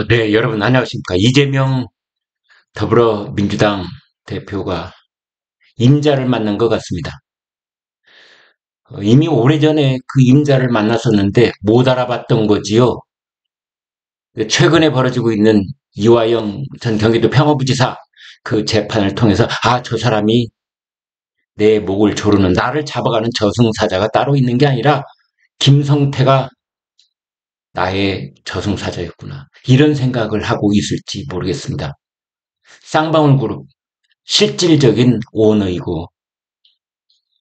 네, 여러분 안녕하십니까. 이재명 더불어민주당 대표가 임자를 만난 것 같습니다. 이미 오래전에 그 임자를 만났었는데 못 알아봤던 거지요. 최근에 벌어지고 있는 이화영 전 경기도 평화부지사 그 재판을 통해서 저 사람이 내 목을 조르는 나를 잡아가는 저승사자가 따로 있는 게 아니라 김성태가 나의 저승사자였구나. 이런 생각을 하고 있을지 모르겠습니다. 쌍방울그룹 실질적인 오너이고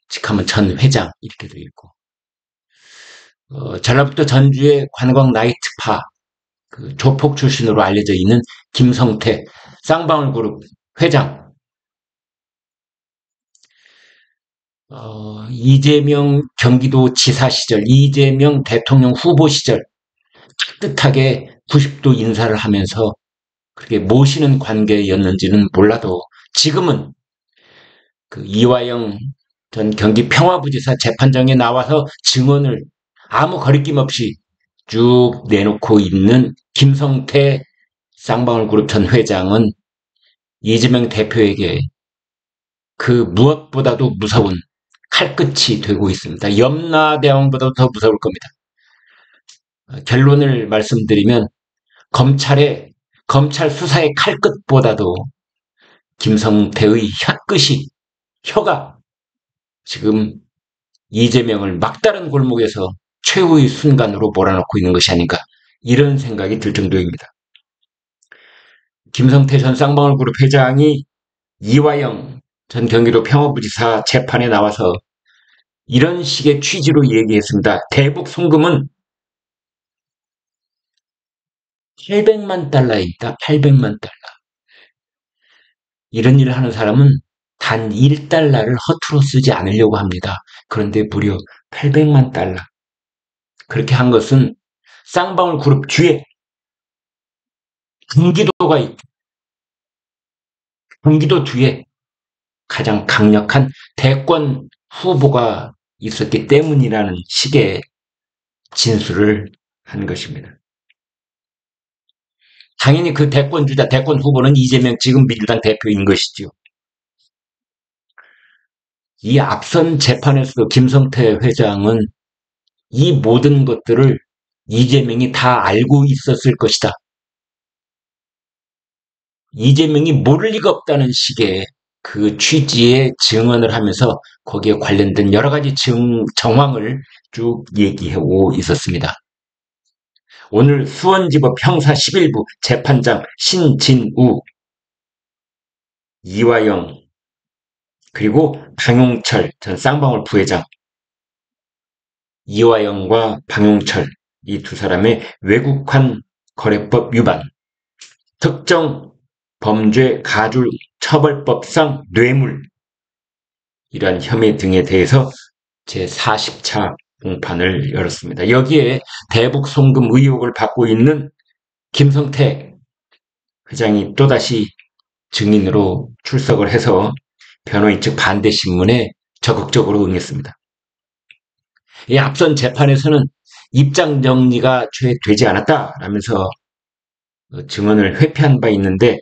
직하면 전 회장 이렇게 돼 있고 전라북도 전주의 관광 나이트파 그 조폭 출신으로 알려져 있는 김성태 쌍방울그룹 회장 이재명 경기도지사 시절 이재명 대통령 후보 시절 따뜻하게 90도 인사를 하면서 그렇게 모시는 관계였는지는 몰라도 지금은 그 이화영 전 경기 평화부지사 재판장에 나와서 증언을 아무 거리낌 없이 쭉 내놓고 있는 김성태 쌍방울그룹 전 회장은 이재명 대표에게 그 무엇보다도 무서운 칼끝이 되고 있습니다. 염라대왕보다도 더 무서울 겁니다. 결론을 말씀드리면 검찰 수사의 칼끝보다도 김성태의 혀가 지금 이재명을 막다른 골목에서 최후의 순간으로 몰아넣고 있는 것이 아닌가 이런 생각이 들 정도입니다. 김성태 전 쌍방울그룹 회장이 이화영 전 경기도 평화부지사 재판에 나와서 이런 식의 취지로 얘기했습니다. 대북 송금은 800만 달러에 있다. 800만 달러. 이런 일을 하는 사람은 단 1달러를 허투루 쓰지 않으려고 합니다. 그런데 무려 800만 달러. 그렇게 한 것은 쌍방울그룹 뒤에 경기도가 있고 경기도 뒤에 가장 강력한 대권 후보가 있었기 때문이라는 식의 진술을 한 것입니다. 당연히 그 대권 주자, 대권 후보는 이재명 지금 민주당 대표인 것이지요. 이 앞선 재판에서도 김성태 회장은 이 모든 것들을 이재명이 다 알고 있었을 것이다. 이재명이 모를 리가 없다는 식의 그 취지의 증언을 하면서 거기에 관련된 여러 가지 정황을 쭉 얘기하고 있었습니다. 오늘 수원지법 형사 11부 재판장 신진우, 이화영, 그리고 방용철 전 쌍방울 부회장, 이화영과 방용철 이 두 사람의 외국환 거래법 위반, 특정 범죄 가중 처벌법상 뇌물 이러한 혐의 등에 대해서 제40차 공판을 열었습니다. 여기에 대북 송금 의혹을 받고 있는 김성태 회장이 또다시 증인으로 출석을 해서 변호인 측 반대 신문에 적극적으로 응했습니다. 이 앞선 재판에서는 입장 정리가 채 되지 않았다라면서 증언을 회피한 바 있는데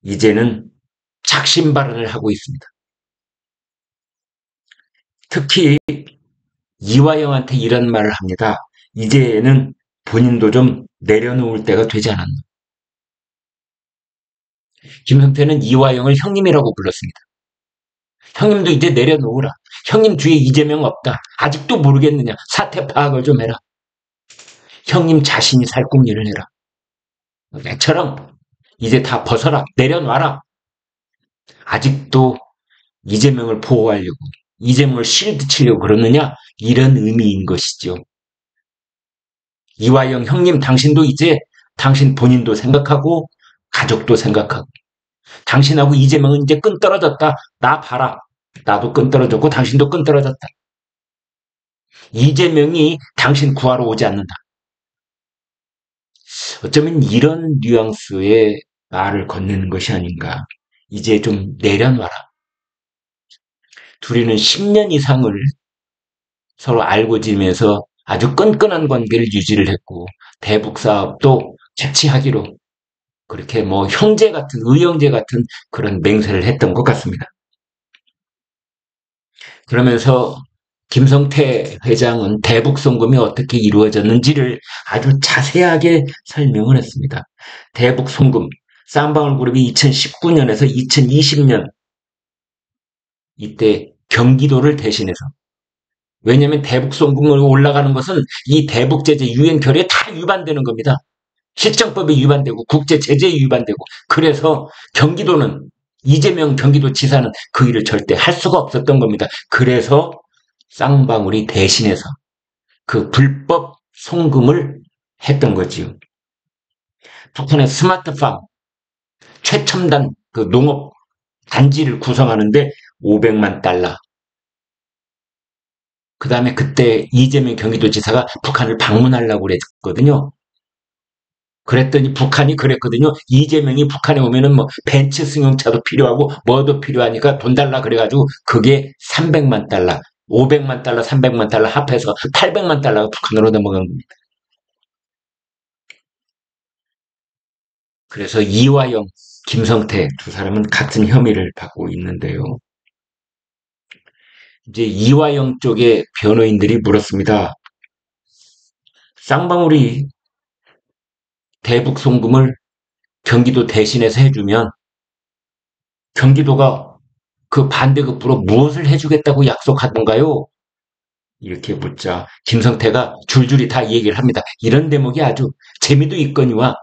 이제는 작심 발언을 하고 있습니다. 특히 이화영한테 이런 말을 합니다. 이제는 본인도 좀 내려놓을 때가 되지 않았나. 김성태는 이화영을 형님이라고 불렀습니다. 형님도 이제 내려놓으라. 형님 뒤에 이재명 없다. 아직도 모르겠느냐. 사태 파악을 좀 해라. 형님 자신이 살 궁리를 해라. 내처럼 이제 다 벗어라. 내려놔라. 아직도 이재명을 보호하려고 이재명을 실드 치려고 그러느냐. 이런 의미인 것이죠. 이화영 형님 당신도 이제 당신 본인도 생각하고 가족도 생각하고 당신하고 이재명은 이제 끈 떨어졌다. 나 봐라. 나도 끈 떨어졌고 당신도 끈 떨어졌다. 이재명이 당신 구하러 오지 않는다. 어쩌면 이런 뉘앙스의 말을 건네는 것이 아닌가. 이제 좀 내려놔라. 둘이는 10년 이상을 서로 알고 지내면서 아주 끈끈한 관계를 유지를 했고 대북 사업도 자치하기로 그렇게 뭐 형제 같은 의형제 같은 그런 맹세를 했던 것 같습니다. 그러면서 김성태 회장은 대북 송금이 어떻게 이루어졌는지를 아주 자세하게 설명을 했습니다. 대북 송금, 쌍방울 그룹이 2019년에서 2020년 이때 경기도를 대신해서, 왜냐하면 대북 송금을 올라가는 것은 이 대북 제재 유엔 결의에 다 위반되는 겁니다. 실정법이 위반되고 국제 제재에 위반되고, 그래서 경기도는, 이재명 경기도지사는 그 일을 절대 할 수가 없었던 겁니다. 그래서 쌍방울이 대신해서 그 불법 송금을 했던 거지요. 북한의 스마트팜, 최첨단 그 농업 단지를 구성하는데 500만 달러. 그 다음에 그때 이재명 경기도지사가 북한을 방문하려고 그랬거든요. 그랬더니 북한이 그랬거든요. 이재명이 북한에 오면은 뭐 벤츠 승용차도 필요하고 뭐도 필요하니까 돈 달라 그래가지고 그게 300만 달러, 500만 달러, 300만 달러 합해서 800만 달러가 북한으로 넘어간 겁니다. 그래서 이화영, 김성태 두 사람은 같은 혐의를 받고 있는데요. 이제 이화영 쪽의 변호인들이 물었습니다. 쌍방울이 대북 송금을 경기도 대신해서 해주면 경기도가 그 반대급부로 무엇을 해주겠다고 약속하던가요? 이렇게 묻자 김성태가 줄줄이 다 얘기를 합니다. 이런 대목이 아주 재미도 있거니와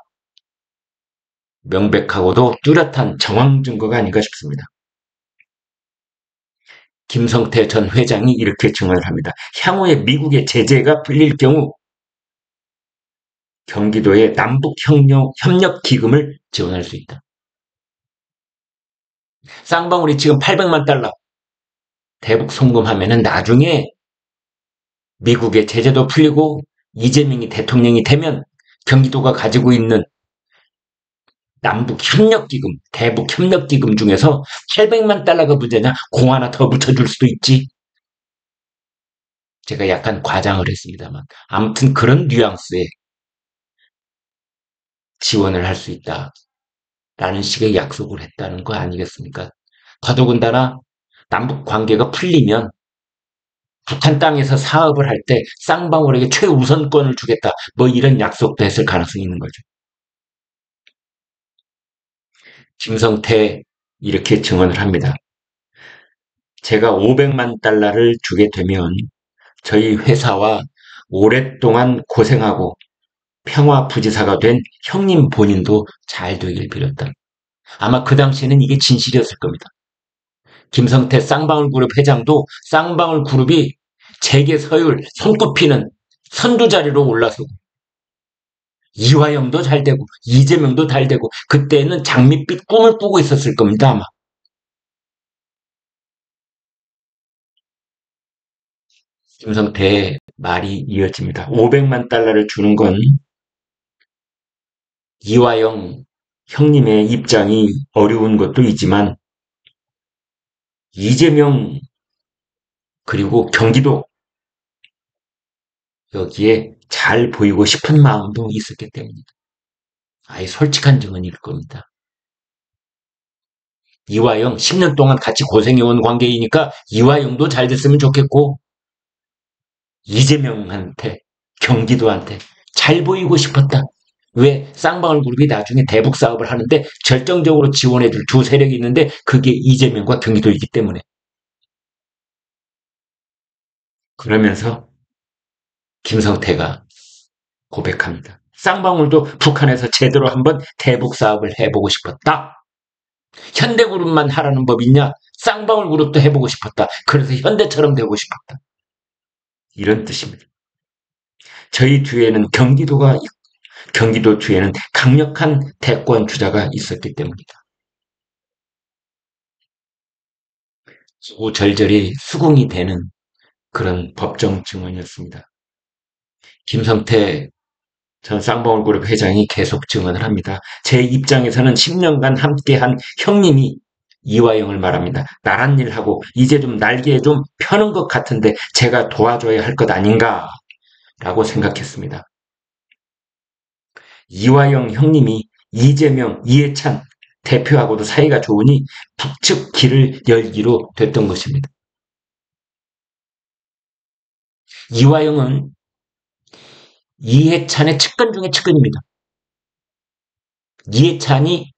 명백하고도 뚜렷한 정황 증거가 아닌가 싶습니다. 김성태 전 회장이 이렇게 증언을 합니다. 향후에 미국의 제재가 풀릴 경우 경기도의 남북협력기금을 지원할 수 있다. 쌍방울이 지금 800만 달러 대북 송금하면은 나중에 미국의 제재도 풀리고 이재명이 대통령이 되면 경기도가 가지고 있는 남북협력기금, 대북협력기금 중에서 800만 달러가 문제냐? 공 하나 더 붙여줄 수도 있지. 제가 약간 과장을 했습니다만 아무튼 그런 뉘앙스의 지원을 할 수 있다라는 식의 약속을 했다는 거 아니겠습니까? 더더군다나 남북 관계가 풀리면 북한 땅에서 사업을 할 때 쌍방울에게 최우선권을 주겠다. 뭐 이런 약속도 했을 가능성이 있는 거죠. 김성태 이렇게 증언을 합니다. 제가 500만 달러를 주게 되면 저희 회사와 오랫동안 고생하고 평화부지사가 된 형님 본인도 잘 되길 빌었다. 아마 그 당시에는 이게 진실이었을 겁니다. 김성태 쌍방울그룹 회장도 쌍방울그룹이 재계 서열 손꼽히는 선두 자리로 올라서고 이화영도 잘 되고 이재명도 잘 되고 그때는 장밋빛 꿈을 꾸고 있었을 겁니다. 아마. 김성태의 말이 이어집니다. 500만 달러를 주는 건 이화영 형님의 입장이 어려운 것도 있지만 이재명 그리고 경기도 여기에 잘 보이고 싶은 마음도 있었기 때문입니다. 아예 솔직한 증언일 겁니다. 이화영 10년 동안 같이 고생해온 관계이니까 이화영도 잘 됐으면 좋겠고 이재명한테 경기도한테 잘 보이고 싶었다. 왜 쌍방울 그룹이 나중에 대북 사업을 하는데 절정적으로 지원해줄 두 세력이 있는데 그게 이재명과 경기도이기 때문에. 그러면서 김성태가 고백합니다. 쌍방울도 북한에서 제대로 한번 대북 사업을 해보고 싶었다. 현대그룹만 하라는 법 있냐? 쌍방울 그룹도 해보고 싶었다. 그래서 현대처럼 되고 싶었다. 이런 뜻입니다. 저희 뒤에는 경기도 뒤에는 강력한 대권 주자가 있었기 때문이다. 절절히 수긍이 되는 그런 법정 증언이었습니다. 김성태 전 쌍방울그룹 회장이 계속 증언을 합니다. 제 입장에서는 10년간 함께한 형님이 이화영을 말합니다. 나란 일하고 이제 좀 날개에 좀 펴는 것 같은데 제가 도와줘야 할 것 아닌가 라고 생각했습니다. 이화영 형님이 이재명, 이해찬 대표하고도 사이가 좋으니 북측 길을 열기로 됐던 것입니다. 이화영은 이해찬의 측근 중에 측근입니다. 이해찬이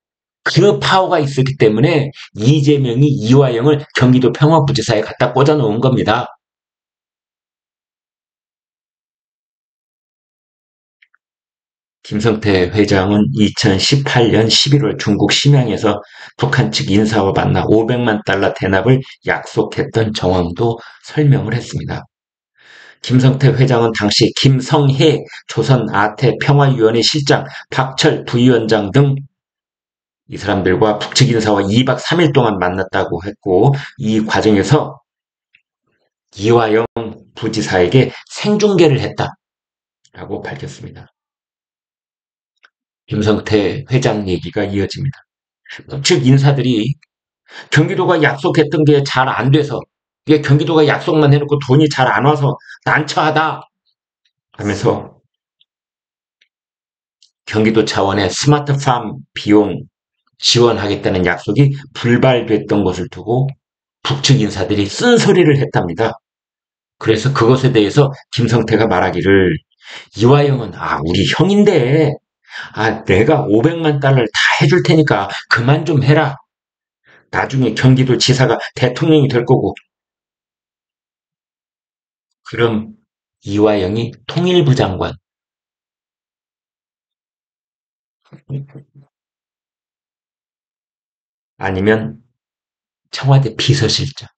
그 파워가 있었기 때문에 이재명이 이화영을 경기도 평화부지사에 갖다 꽂아 놓은 겁니다. 김성태 회장은 2018년 11월 중국 심양에서 북한 측 인사와 만나 500만 달러 대납을 약속했던 정황도 설명을 했습니다. 김성태 회장은 당시 김성해 조선 아태 평화위원회 실장, 박철 부위원장 등 이 사람들과 북측 인사와 2박 3일 동안 만났다고 했고, 이 과정에서 이화영 부지사에게 생중계를 했다라고 밝혔습니다. 김성태 회장 얘기가 이어집니다. 북측 인사들이 경기도가 약속했던 게 잘 안 돼서, 이게 경기도가 약속만 해놓고 돈이 잘 안 와서 난처하다 하면서 경기도 차원의 스마트팜 비용 지원하겠다는 약속이 불발됐던 것을 두고 북측 인사들이 쓴소리를 했답니다. 그래서 그것에 대해서 김성태가 말하기를, 이화영은 우리 형인데 내가 500만 달러를 다 해줄 테니까 그만 좀 해라. 나중에 경기도 지사가 대통령이 될 거고. 그럼 이화영이 통일부 장관, 아니면 청와대 비서실장,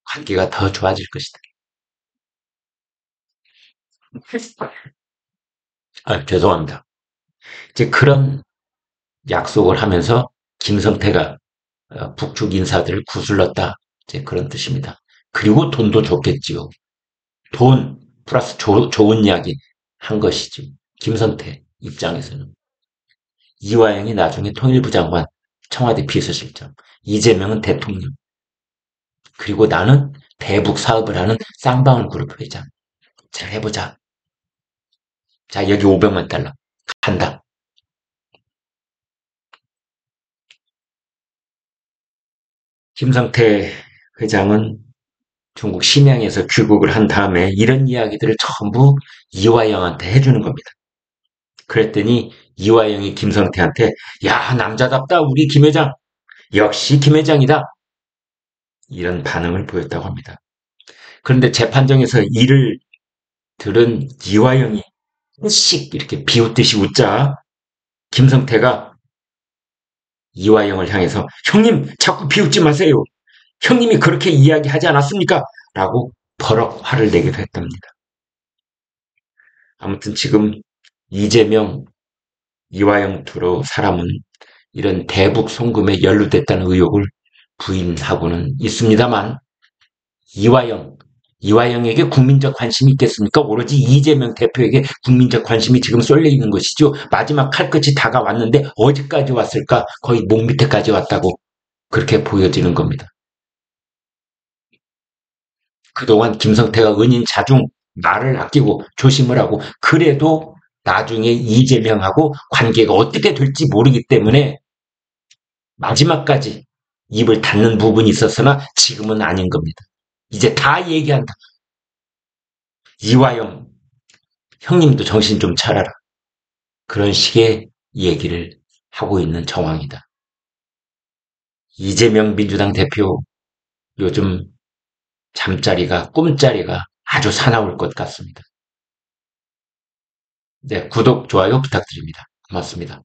관계가 더 좋아질 것이다. 죄송합니다. 이제 그런 약속을 하면서 김성태가 북측 인사들을 구슬렀다. 이제 그런 뜻입니다. 그리고 돈도 줬겠지요. 돈 플러스 좋은 이야기 한 것이죠. 김성태 입장에서는. 이화영이 나중에 통일부 장관, 청와대 비서실장, 이재명은 대통령, 그리고 나는 대북 사업을 하는 쌍방울 그룹 회장. 잘 해보자. 자, 여기 500만 달러. 간다. 김성태 회장은 중국 심양에서 귀국을 한 다음에 이런 이야기들을 전부 이화영한테 해주는 겁니다. 그랬더니 이화영이 김성태한테, 야, 남자답다, 우리 김 회장. 역시 김 회장이다. 이런 반응을 보였다고 합니다. 그런데 재판정에서 이를 들은 이화영이 씩 이렇게 비웃듯이 웃자 김성태가 이화영을 향해서, 형님, 자꾸 비웃지 마세요. 형님이 그렇게 이야기하지 않았습니까? 라고 버럭 화를 내기도 했답니다. 아무튼 지금 이재명, 이화영 두로 사람은 이런 대북 송금에 연루됐다는 의혹을 부인하고는 있습니다만, 이화영, 이화영에게 국민적 관심이 있겠습니까? 오로지 이재명 대표에게 국민적 관심이 지금 쏠려 있는 것이죠. 마지막 칼끝이 다가왔는데 어디까지 왔을까? 거의 목 밑에까지 왔다고 그렇게 보여지는 겁니다. 그동안 김성태가 은인 자중, 말을 아끼고 조심을 하고, 그래도 나중에 이재명하고 관계가 어떻게 될지 모르기 때문에 마지막까지 입을 닫는 부분이 있었으나 지금은 아닌 겁니다. 이제 다 얘기한다. 이화영, 형님도 정신 좀 차려라. 그런 식의 얘기를 하고 있는 정황이다. 이재명 민주당 대표, 요즘 잠자리가, 꿈자리가 아주 사나울 것 같습니다. 네, 구독, 좋아요 부탁드립니다. 고맙습니다.